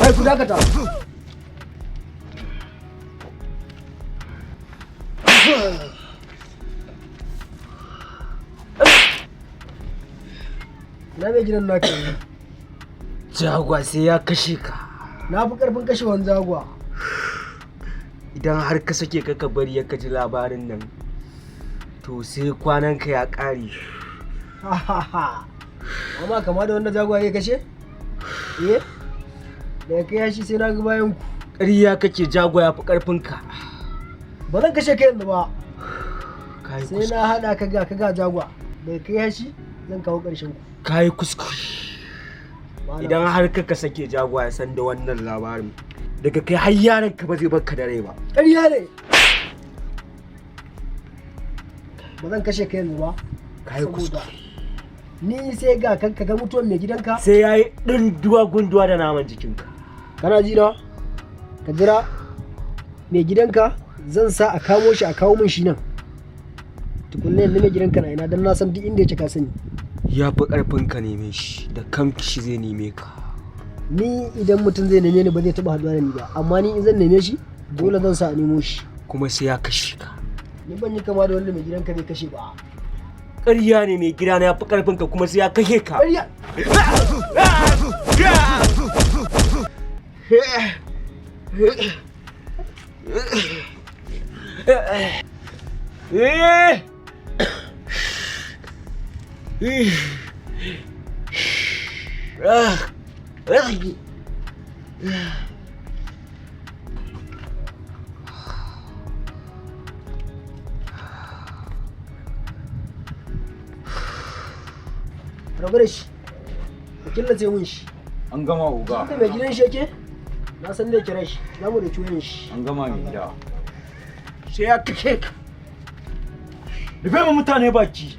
Kai ku dakata. Na mai gidan naka ne. Jagwa sai ya kashe ka. Na fi karfin kashewan jagwa. Idan har ka sake ka bari ya kaji labarin nan, to sai kwananka ya ƙare. Amma kama da wanda jagwa ya kashe? Eh? Da kai yashi sai na ga bayan ku. Ƙarya kake, jagwa ya fi ƙarfinka. Ba zan kashe kai yanzu ba. Sai na haɗa ka ga jagwa. Da kai yashi zan kawo ƙarshen ku. Kayi kuskure. Idan har ka sake jagwa ya san da wannan labarin, daga kai har yaran ka ba zai barka da rai ba. Ƙarya ne. Ba zan kashe kai yanzu ba. Kayi kuskure. Ni sai ga kanka ga mutuwar mai gidanka. Sai yayi dunduwa gunduwa da naman jikinka. Kana ji na? Ka jira mai gidanka zan sa a kamo shi, a kawo min shi nan. Tukunna yanzu mai gidanka na ina dan na san duk inda yake ka sani. Ya fi ƙarfin ka neme shi, da kanki shi zai neme ka. Ni idan mutum zai neme ni ba zai taɓa haɗuwa da ni ba, amma ni in zan neme shi dole zan sa a nemo shi. Kuma sai ya kashe ka. Ni ban yi kama da wanda mai gidanka zai kashe ba. Ƙarya ne, mai gida na ya fi ƙarfin ka kuma sai ya kashe ka. Ƙarya. Rabu da shi, ka killace mun shi. An gama uga. Inda mai gidan shi yake, na san zai kira shi, za mu da ciwon shi. An gama mai gida. Sai ya kashe ka. Rufe ma mutane baki.